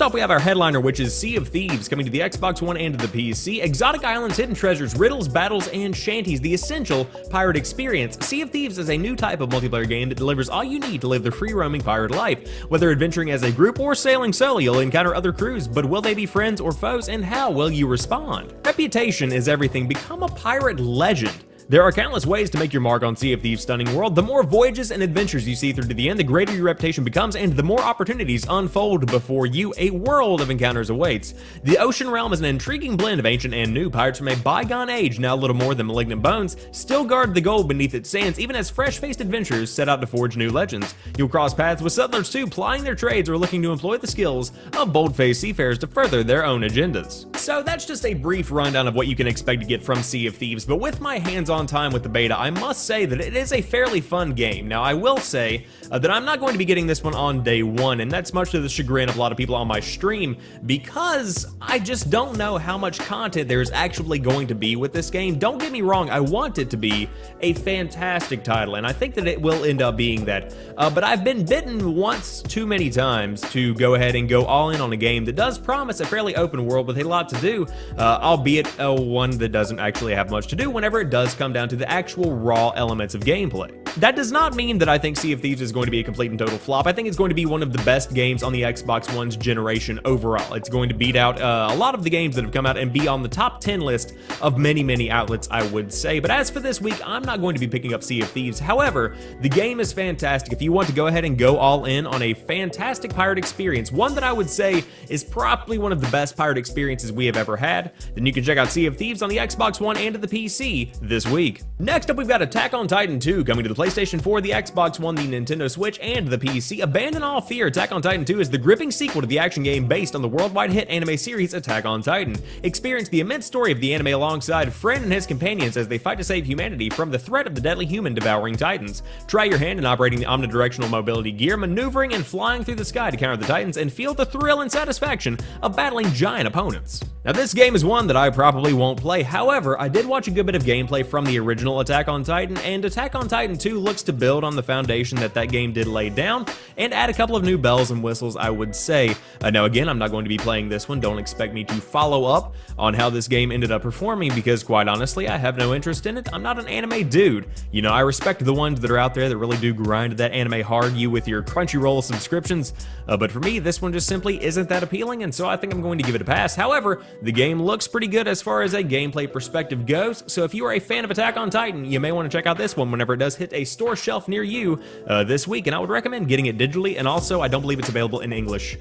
First off, we have our headliner, which is Sea of Thieves, coming to the Xbox One and to the PC. Exotic islands, hidden treasures, riddles, battles, and shanties, the essential pirate experience. Sea of Thieves is a new type of multiplayer game that delivers all you need to live the free-roaming pirate life. Whether adventuring as a group or sailing solo, you'll encounter other crews, but will they be friends or foes, and how will you respond? Reputation is everything. Become a pirate legend. There are countless ways to make your mark on Sea of Thieves' stunning world. The more voyages and adventures you see through to the end, the greater your reputation becomes, and the more opportunities unfold before you. A world of encounters awaits. The ocean realm is an intriguing blend of ancient and new. Pirates from a bygone age, now little more than malignant bones, still guard the gold beneath its sands, even as fresh-faced adventurers set out to forge new legends. You'll cross paths with settlers too, plying their trades or looking to employ the skills of bold-faced seafarers to further their own agendas. So that's just a brief rundown of what you can expect to get from Sea of Thieves, but with my hands-on time with the beta, I must say that it is a fairly fun game. Now, I will say that I'm not going to be getting this one on day one, and that's much to the chagrin of a lot of people on my stream, because I just don't know how much content there's actually going to be with this game. Don't get me wrong, I want it to be a fantastic title, and I think that it will end up being that, but I've been bitten once too many times to go ahead and go all in on a game that does promise a fairly open world with a lot to do, albeit one that doesn't actually have much to do whenever it does come down to the actual raw elements of gameplay. That does not mean that I think Sea of Thieves is going to be a complete and total flop. I think it's going to be one of the best games on the Xbox One's generation overall. It's going to beat out a lot of the games that have come out and be on the top 10 list of many outlets, I would say. But as for this week, I'm not going to be picking up Sea of Thieves. However, the game is fantastic. If you want to go ahead and go all in on a fantastic pirate experience, one that I would say is probably one of the best pirate experiences we have ever had, then you can check out Sea of Thieves on the Xbox One and to the PC this week. Next up, we've got Attack on Titan 2 coming to the PlayStation 4, the Xbox One, the Nintendo Switch, and the PC. Abandon all fear. Attack on Titan 2 is the gripping sequel to the action game based on the worldwide hit anime series Attack on Titan. Experience the immense story of the anime alongside Friend and his companions as they fight to save humanity from the threat of the deadly human-devouring titans. Try your hand in operating the omnidirectional mobility gear, maneuvering and flying through the sky to counter the titans, and feel the thrill and satisfaction of battling giant opponents. Now, this game is one that I probably won't play. However, I did watch a good bit of gameplay from the original Attack on Titan, and Attack on Titan 2 looks to build on the foundation that game did lay down, and add a couple of new bells and whistles, I would say. Now, again, I'm not going to be playing this one. Don't expect me to follow up on how this game ended up performing, because quite honestly, I have no interest in it. I'm not an anime dude. You know, I respect the ones that are out there that really do grind that anime hard you with your Crunchyroll subscriptions, but for me, this one just simply isn't that appealing, and so I think I'm going to give it a pass. However, the game looks pretty good as far as a gameplay perspective goes, so if you are a fan of Attack on Titan, you may want to check out this one whenever it does hit a store shelf near you this week, and I would recommend getting it digitally, and also I don't believe it's available in English.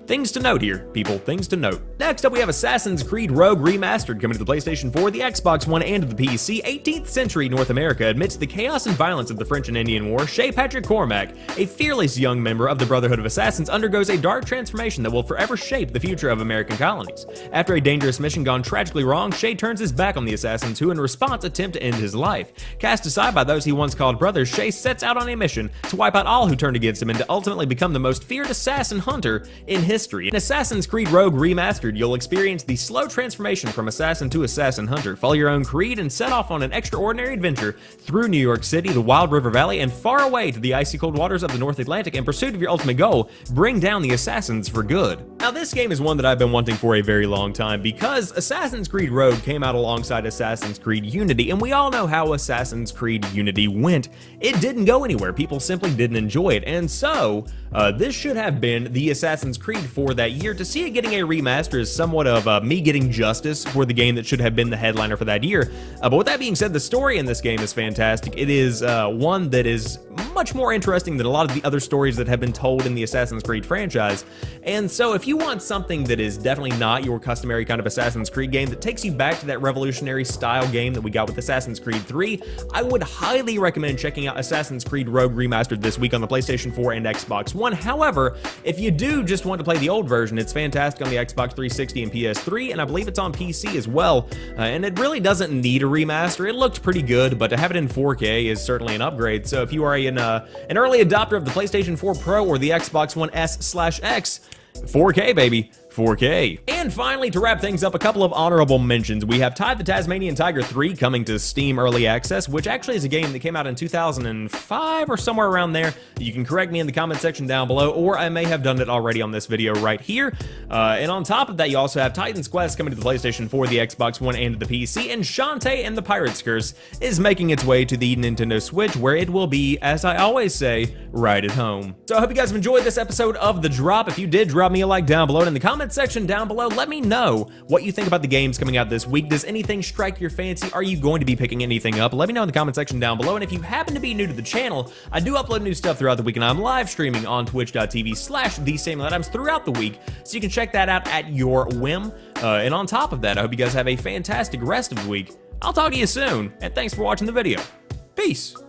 Things to note here, people, things to note. Next up, we have Assassin's Creed Rogue Remastered coming to the PlayStation 4, the Xbox One, and the PC. 18th century North America amidst the chaos and violence of the French and Indian War, Shay Patrick Cormac, a fearless young member of the Brotherhood of Assassins, undergoes a dark transformation that will forever shape the future of American colonies. After a dangerous mission gone tragically wrong, Shay turns his back on the assassins who, in response, attempt to end his life. Cast aside by those he once called brothers, Shay sets out on a mission to wipe out all who turned against him and to ultimately become the most feared assassin hunter in history. In Assassin's Creed Rogue Remastered, you'll experience the slow transformation from assassin to assassin hunter. Follow your own creed and set off on an extraordinary adventure through New York City, the Wild River Valley, and far away to the icy cold waters of the North Atlantic in pursuit of your ultimate goal: bring down the assassins for good. Now, this game is one that I've been wanting for a very long time, because Assassin's Creed Rogue came out alongside Assassin's Creed Unity, and we all know how Assassin's Creed Unity went. It didn't go anywhere. People simply didn't enjoy it, and so this should have been the Assassin's Creed for that year. To see it getting a remaster is somewhat of me getting justice for the game that should have been the headliner for that year. But with that being said, the story in this game is fantastic. It is one that is much more interesting than a lot of the other stories that have been told in the Assassin's Creed franchise. And so if you want something that is definitely not your customary kind of Assassin's Creed game that takes you back to that revolutionary style game that we got with Assassin's Creed 3, I would highly recommend checking out Assassin's Creed Rogue Remastered this week on the PlayStation 4 and Xbox One. However, if you do just want to play the old version, it's fantastic on the Xbox 360 and PS3, and I believe it's on PC as well. And it really doesn't need a remaster. It looked pretty good, but to have it in 4K is certainly an upgrade. So if you are an early adopter of the PlayStation 4 Pro or the Xbox One S/X, 4K, baby. 4K. And finally, to wrap things up, a couple of honorable mentions. We have Tide the Tasmanian Tiger 3 coming to Steam Early Access, which actually is a game that came out in 2005 or somewhere around there. You can correct me in the comment section down below, or I may have done it already on this video right here. And on top of that, you also have Titan's Quest coming to the PlayStation 4, the Xbox One, and the PC, and Shantae and the Pirate's Curse is making its way to the Nintendo Switch, where it will be, as I always say, right at home. So I hope you guys have enjoyed this episode of The Drop. If you did, drop me a like down below, and in the comment section down below, let me know what you think about the games coming out this week. Does anything strike your fancy? Are you going to be picking anything up? Let me know in the comment section down below, and if you happen to be new to the channel, I do upload new stuff throughout the week, and I'm live streaming on twitch.tv/TheSamuelAdams throughout the week, so you can check that out at your whim. And on top of that, I hope you guys have a fantastic rest of the week. I'll talk to you soon, and thanks for watching the video. Peace.